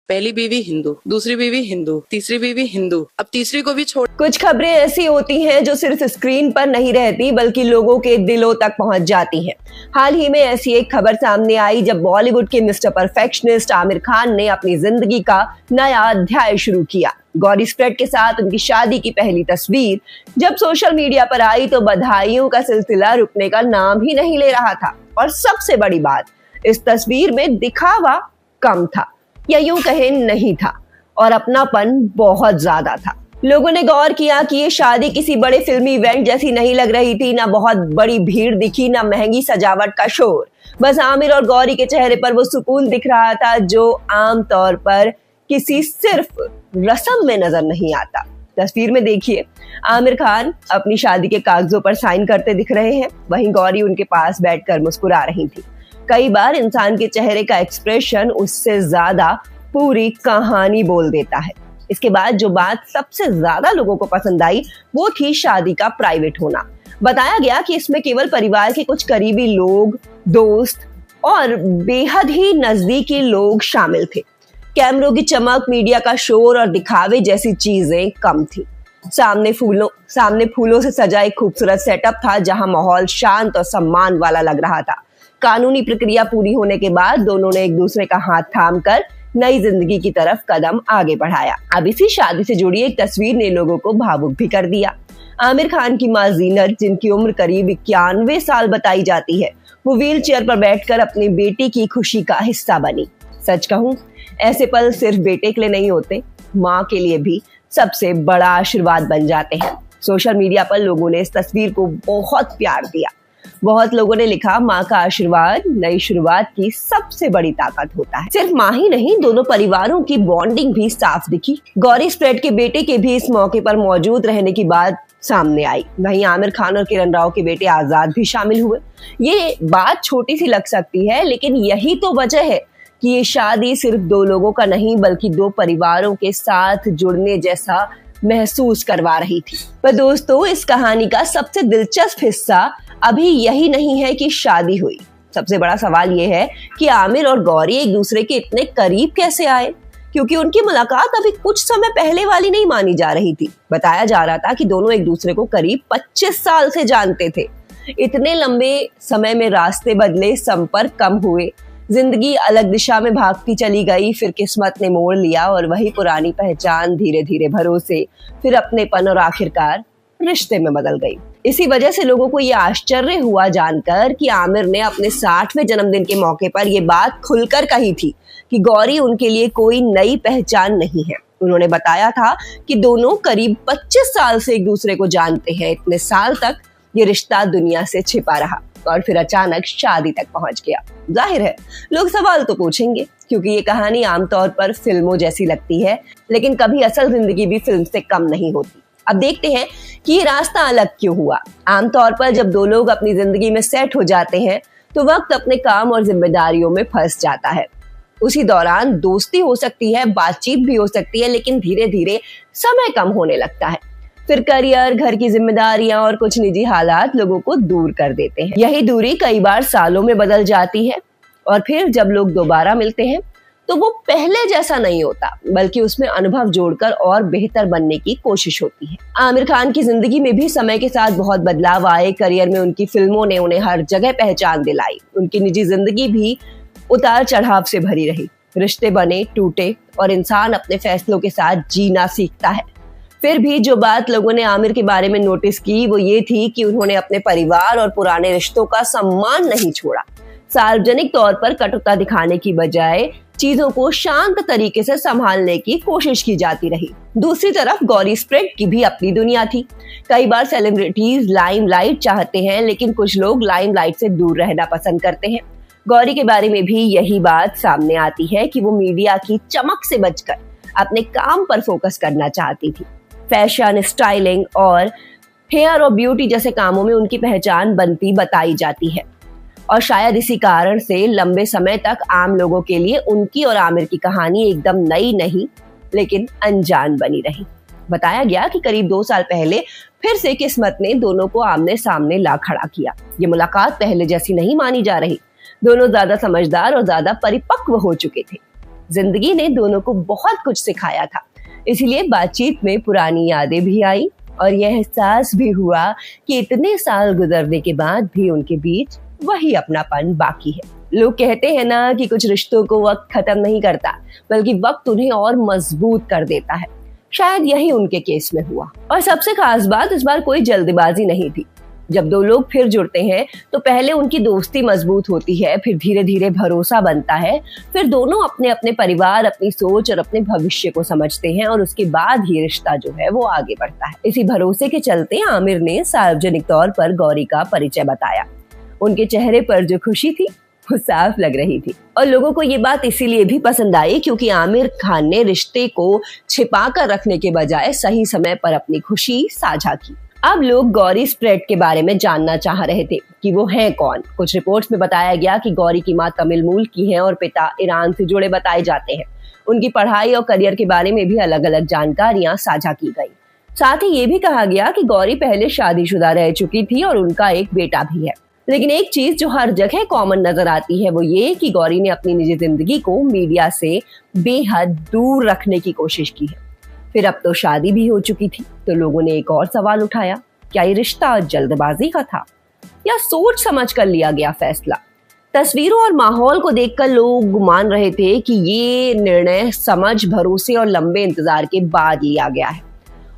पहली बीवी हिंदू, दूसरी बीवी हिंदू, तीसरी बीवी हिंदू, अब तीसरी को भी छोड़। कुछ खबरें ऐसी होती हैं जो सिर्फ स्क्रीन पर नहीं रहती बल्कि लोगों के दिलों तक पहुंच जाती हैं। हाल ही में ऐसी एक खबर सामने आई जब बॉलीवुड के मिस्टर परफेक्शनिस्ट आमिर खान ने अपनी जिंदगी का नया अध्याय शुरू किया। गौरी स्प्रेड के साथ उनकी शादी की पहली तस्वीर जब सोशल मीडिया पर आई तो बधाइयों का सिलसिला रुकने का नाम ही नहीं ले रहा था। और सबसे बड़ी बात, इस तस्वीर में दिखावा कम था या यूं कहें नहीं था और अपनापन बहुत ज्यादा था। लोगों ने गौर किया कि ये शादी किसी बड़े फिल्मी इवेंट जैसी नहीं लग रही थी। ना बहुत बड़ी भीड़ दिखी, ना महंगी सजावट का शोर। बस आमिर और गौरी के चेहरे पर वो सुकून दिख रहा था जो आमतौर पर किसी सिर्फ रस्म में नजर नहीं आता। तस्वीर में देखिए, आमिर खान अपनी शादी के कागजों पर साइन करते दिख रहे हैं, वहीं गौरी उनके पास बैठकर मुस्कुरा रही थी। कई बार इंसान के चेहरे का एक्सप्रेशन उससे ज्यादा पूरी कहानी बोल देता है। इसके बाद जो बात सबसे ज्यादा लोगों को पसंद आई वो थी शादी का प्राइवेट होना। बताया गया कि इसमें केवल परिवार के कुछ करीबी लोग, दोस्त और बेहद ही नजदीकी लोग शामिल थे। कैमरों की चमक, मीडिया का शोर और दिखावे जैसी चीजें कम थी। सामने फूलों से सजा एक खूबसूरत सेटअप था जहां माहौल शांत और सम्मान वाला लग रहा था। कानूनी प्रक्रिया पूरी होने के बाद दोनों ने एक दूसरे का हाथ थामकर नई जिंदगी की तरफ कदम आगे बढ़ाया। अब इसी शादी से जुड़ी एक तस्वीर ने लोगों को भावुक भी कर दिया। आमिर खान की मां जीनत, जिनकी उम्र करीब 91 साल बताई जाती है, वो व्हील चेयर पर बैठकर अपनी बेटी की खुशी का हिस्सा बनी। सच कहूं, ऐसे पल सिर्फ बेटे के लिए नहीं होते, माँ के लिए भी सबसे बड़ा आशीर्वाद बन जाते हैं। सोशल मीडिया पर लोगों ने इस तस्वीर को बहुत प्यार दिया। बहुत लोगों ने लिखा, माँ का आशीर्वाद नई शुरुआत की सबसे बड़ी ताकत होता है। सिर्फ माँ ही नहीं, दोनों परिवारों की बॉन्डिंग भी साफ दिखी। गौरी स्प्रेड के बेटे के भी इस मौके पर मौजूद रहने की बात सामने आई। वहीं आमिर खान और किरण राव के बेटे आजाद भी शामिल हुए। ये बात छोटी सी लग सकती है, लेकिन यही तो वजह है कि ये शादी सिर्फ दो लोगों का नहीं बल्कि दो परिवारों के साथ जुड़ने जैसा महसूस करवा रही थी। पर दोस्तों, इस कहानी का सबसे दिलचस्प हिस्सा अभी यही नहीं है कि शादी हुई। सबसे बड़ा सवाल ये है कि आमिर और गौरी एक दूसरे के इतने करीब कैसे आए, क्योंकि उनकी मुलाकात अभी कुछ समय पहले वाली नहीं मानी जा रही थी। बताया जा रहा था कि दोनों एक दूसरे को करीब 25 साल से जानते थे। इतने लंबे समय में रास्ते बदले, संपर्क कम हुए, जिंदगी अलग दिशा में भागती चली गई, फिर किस्मत ने मोड़ लिया और वही पुरानी पहचान धीरे धीरे भरोसे, फिर अपनेपन और आखिरकार रिश्ते में बदल गई। इसी वजह से लोगों को ये आश्चर्य हुआ जानकर कि आमिर ने अपने 60वें जन्मदिन के मौके पर ये बात खुलकर कही थी कि गौरी उनके लिए कोई नई पहचान नहीं है। उन्होंने बताया था कि दोनों करीब 25 साल से एक दूसरे को जानते हैं। इतने साल तक ये रिश्ता दुनिया से छिपा रहा और फिर अचानक शादी तक पहुंच गया। जाहिर है, लोग सवाल तो पूछेंगे, क्योंकि ये कहानी आमतौर पर फिल्मों जैसी लगती है, लेकिन कभी असल जिंदगी भी फिल्म से कम नहीं होती। अब देखते हैं कि ये रास्ता अलग क्यों हुआ। आमतौर पर जब दो लोग अपनी जिंदगी में सेट हो जाते हैं तो वक्त अपने काम और जिम्मेदारियों में फंस जाता है। उसी दौरान दोस्ती हो सकती है, बातचीत भी हो सकती है, लेकिन धीरे धीरे समय कम होने लगता है। फिर करियर, घर की जिम्मेदारियां और कुछ निजी हालात लोगों को दूर कर देते हैं। यही दूरी कई बार सालों में बदल जाती है और फिर जब लोग दोबारा मिलते हैं तो वो पहले जैसा नहीं होता, बल्कि उसमें अनुभव जोड़कर और बेहतर बनने की कोशिश होती है। आमिर खान की जिंदगी में भी समय के साथ बहुत बदलाव आए। करियर में उनकी फिल्मों ने उन्हें हर जगह पहचान दिलाई। उनकी निजी जिंदगी भी उतार चढ़ाव से भरी रही। रिश्ते बने, टूटे और इंसान अपने फैसलों के साथ जीना सीखता है। फिर भी जो बात लोगों ने आमिर के बारे में नोटिस की वो ये थी कि उन्होंने अपने परिवार और पुराने रिश्तों का सम्मान नहीं छोड़ा। सार्वजनिक तौर पर कटुता दिखाने की बजाय चीजों को शांत तरीके से संभालने की कोशिश की जाती रही। दूसरी तरफ गौरी स्प्रेड की भी अपनी दुनिया थी। कई बार सेलिब्रिटीज लाइमलाइट चाहते हैं, लेकिन कुछ लोग लाइमलाइट से दूर रहना पसंद करते हैं। गौरी के बारे में भी यही बात सामने आती है कि वो मीडिया की चमक से बचकर अपने काम पर फोकस करना चाहती थी। फैशन, स्टाइलिंग और हेयर और ब्यूटी जैसे कामों में उनकी पहचान बनती बताई जाती है और शायद इसी कारण से लंबे समय तक आम लोगों के लिए उनकी और आमिर की कहानी एकदम नई नहीं लेकिन अनजान बनी रही। बताया गया कि करीब 2 साल पहले फिर से किस्मत ने दोनों को आमने सामने ला खड़ा किया। ये मुलाकात पहले जैसी नहीं मानी जा रही। दोनों ज्यादा समझदार और ज्यादा परिपक्व हो चुके थे। जिंदगी ने दोनों को बहुत कुछ सिखाया था, इसीलिए बातचीत में पुरानी यादें भी आई और यह एहसास भी हुआ कि इतने साल गुजरने के बाद भी उनके बीच वही अपनापन बाकी है। लोग कहते हैं ना कि कुछ रिश्तों को वक्त खत्म नहीं करता, बल्कि वक्त उन्हें और मजबूत कर देता है। शायद यही उनके केस में हुआ। और सबसे खास बात, इस बार कोई जल्दबाजी नहीं थी। जब दो लोग फिर जुड़ते हैं तो पहले उनकी दोस्ती मजबूत होती है, फिर धीरे धीरे भरोसा बनता है, फिर दोनों अपने अपने परिवार, अपनी सोच और अपने भविष्य को समझते हैं और उसके बाद ही रिश्ता जो है वो आगे बढ़ता है। इसी भरोसे के चलते आमिर ने सार्वजनिक तौर पर गौरी का परिचय बताया। उनके चेहरे पर जो खुशी थी वो साफ लग रही थी और लोगों को ये बात इसीलिए भी पसंद आई क्योंकि आमिर खान ने रिश्ते को छिपा कर रखने के बजाय सही समय पर अपनी खुशी साझा की। अब लोग गौरी स्प्रेड के बारे में जानना चाह रहे थे कि वो हैं कौन। कुछ रिपोर्ट्स में बताया गया कि गौरी की मां तमिल मूल की हैं और पिता ईरान से जुड़े बताए जाते हैं। उनकी पढ़ाई और करियर के बारे में भी अलग अलग जानकारियां साझा की गई। साथ ही ये भी कहा गया कि गौरी पहले शादीशुदा रह चुकी थी और उनका एक बेटा भी है। लेकिन एक चीज जो हर जगह कॉमन नजर आती है वो ये कि गौरी ने अपनी निजी जिंदगी को मीडिया से बेहद दूर रखने की कोशिश की है। फिर अब तो शादी भी हो चुकी थी, तो लोगों ने एक और सवाल उठाया, क्या ये रिश्ता जल्दबाजी का था या सोच समझ कर लिया गया फैसला? तस्वीरों और माहौल को देखकर लोग मान रहे थे कि ये निर्णय समझ, भरोसे और लंबे इंतजार के बाद लिया गया है।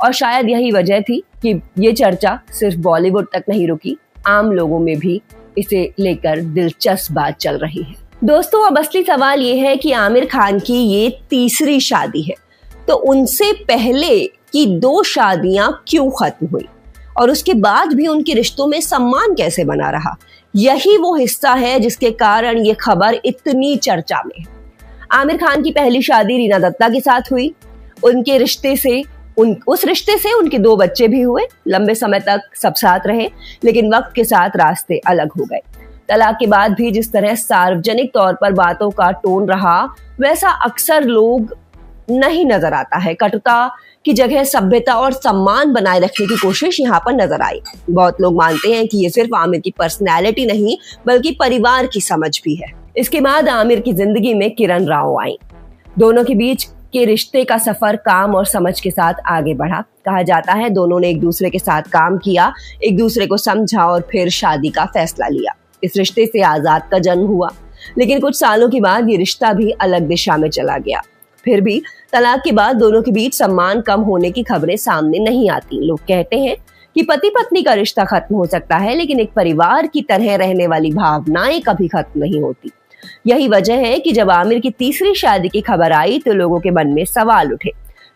और शायद यही वजह थी कि ये चर्चा सिर्फ बॉलीवुड तक नहीं रुकी, आम लोगों में भी इसे लेकर दिलचस्प बात चल रही है। दोस्तों, अब असली सवाल ये है कि आमिर खान की ये तीसरी शादी है, तो उनसे पहले की 2 शादियां क्यों खत्म हुई और उसके बाद भी उनके रिश्तों में सम्मान कैसे बना रहा? यही वो हिस्सा है जिसके कारण ये खबर इतनी चर्चा में है। आमिर खान की पहली शादी रीना दत्ता के साथ हुई। उनके रिश्ते से उस रिश्ते से उनके 2 बच्चे भी हुए। लंबे समय तक सब साथ रहे, लेकिन वक्त के साथ रास्ते अलग हो गए। तलाक के बाद भी जिस तरह सार्वजनिक तौर पर बातों का टोन रहा, वैसा अक्सर लोग नहीं नजर आता है। कटुता की जगह सभ्यता और सम्मान बनाए रखने की कोशिश यहाँ पर नजर आई। बहुत लोग मानते हैं कि ये सिर्फ आमिर की पर्सनैलिटी नहीं, बल्कि परिवार की समझ भी है। इसके बाद आमिर की जिंदगी में किरण राव आई। दोनों के बीच के रिश्ते का सफर काम और समझ के साथ आगे बढ़ा। कहा जाता है दोनों ने एक दूसरे के साथ काम किया, एक दूसरे को समझा और फिर शादी का फैसला लिया। इस रिश्ते से आजाद का जन्म हुआ, लेकिन कुछ सालों के बाद ये रिश्ता भी अलग दिशा में चला गया। फिर भी तलाक के बाद दोनों के बीच सम्मान कम होने की खबरें सामने नहीं आती। लोग कहते हैं कि पति पत्नी का रिश्ता खत्म हो सकता है, लेकिन एक परिवार की तरह रहने वाली भावनाएं कभी खत्म नहीं होती। यही वजह है कि जब आमिर की तीसरी शादी की खबर आई तो लोगों के मन में सवाल उठे।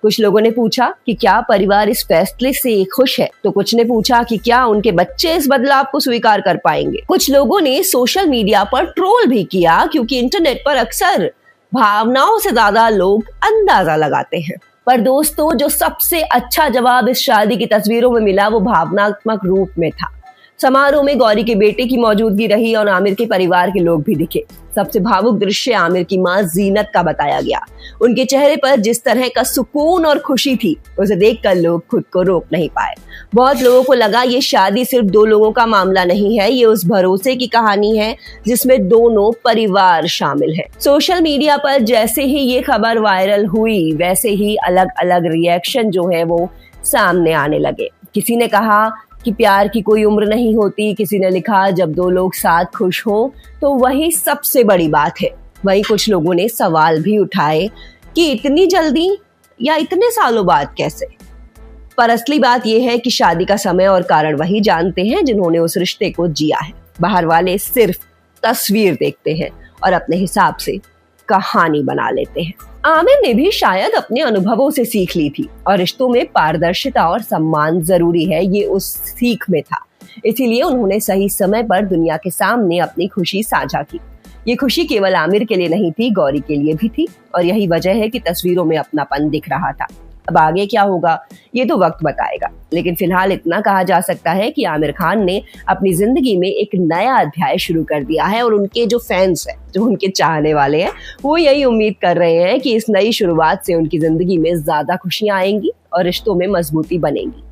कुछ लोगों ने पूछा कि क्या परिवार इस फैसले से खुश है, तो कुछ ने पूछा कि क्या उनके बच्चे इस बदलाव को स्वीकार कर पाएंगे। कुछ लोगों ने सोशल मीडिया पर ट्रोल भी किया, क्योंकि इंटरनेट पर अक्सर भावनाओं से ज्यादा लोग अंदाजा लगाते हैं। पर दोस्तों, जो सबसे अच्छा जवाब इस शादी की तस्वीरों में मिला वो भावनात्मक रूप में था। समारोह में गौरी के बेटे की मौजूदगी रही और आमिर के परिवार के लोग भी दिखे। सबसे भावुक दृश्य आमिर की मां जीनत का बताया गया। उनके चेहरे पर जिस तरह का सुकून और खुशी थी, उसे देखकर लोग खुद को रोक नहीं पाए। बहुत लोगों को लगा ये शादी सिर्फ 2 लोगों का मामला नहीं है, ये उस भरोसे की कहानी है जिसमें दोनों परिवार शामिल है। सोशल मीडिया पर जैसे ही ये खबर वायरल हुई, वैसे ही अलग अलग रिएक्शन जो है वो सामने आने लगे। किसी ने कहा कि प्यार की कोई उम्र नहीं होती, किसी ने लिखा जब 2 लोग साथ खुश हों तो वही सबसे बड़ी बात है। वहीं कुछ लोगों ने सवाल भी उठाए कि इतनी जल्दी या इतने सालों बाद कैसे। पर असली बात यह है कि शादी का समय और कारण वही जानते हैं जिन्होंने उस रिश्ते को जिया है। बाहर वाले सिर्फ तस्वीर देखते हैं और अपने हिसाब से कहानी बना लेते हैं। आमिर ने भी शायद अपने अनुभवों से सीख ली थी और रिश्तों में पारदर्शिता और सम्मान जरूरी है, ये उस सीख में था। इसीलिए उन्होंने सही समय पर दुनिया के सामने अपनी खुशी साझा की। ये खुशी केवल आमिर के लिए नहीं थी, गौरी के लिए भी थी और यही वजह है कि तस्वीरों में अपनापन दिख रहा था। अब आगे क्या होगा ये तो वक्त बताएगा, लेकिन फिलहाल इतना कहा जा सकता है कि आमिर खान ने अपनी जिंदगी में एक नया अध्याय शुरू कर दिया है और उनके जो फैंस हैं, जो उनके चाहने वाले हैं, वो यही उम्मीद कर रहे हैं कि इस नई शुरुआत से उनकी जिंदगी में ज्यादा खुशियां आएंगी और रिश्तों में मजबूती बनेगी।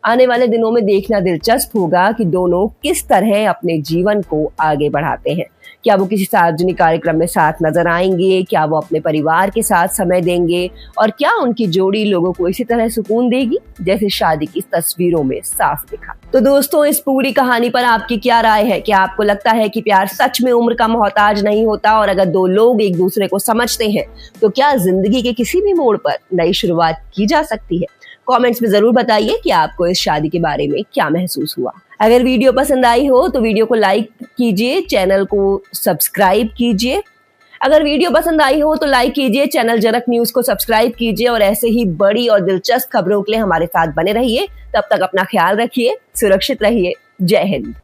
आने वाले दिनों में देखना दिलचस्प होगा कि दोनों किस तरह अपने जीवन को आगे बढ़ाते हैं। क्या वो किसी सार्वजनिक कार्यक्रम में साथ नजर आएंगे, क्या वो अपने परिवार के साथ समय देंगे और क्या उनकी जोड़ी लोगों को इसी तरह सुकून देगी जैसे शादी की तस्वीरों में साफ दिखा। तो दोस्तों, इस पूरी कहानी पर आपकी क्या राय है? क्या आपको लगता है कि प्यार सच में उम्र का मोहताज नहीं होता और अगर दो लोग एक दूसरे को समझते हैं तो क्या जिंदगी के किसी भी मोड़ पर नई शुरुआत की जा सकती है? कमेंट्स में जरूर बताइए कि आपको इस शादी के बारे में क्या महसूस हुआ। अगर वीडियो पसंद आई हो तो वीडियो को लाइक कीजिए, चैनल को सब्सक्राइब कीजिए। अगर वीडियो पसंद आई हो तो लाइक कीजिए, चैनल जनक न्यूज को सब्सक्राइब कीजिए और ऐसे ही बड़ी और दिलचस्प खबरों के लिए हमारे साथ बने रहिए। तब तक अपना ख्याल रखिए, सुरक्षित रहिए। जय हिंद।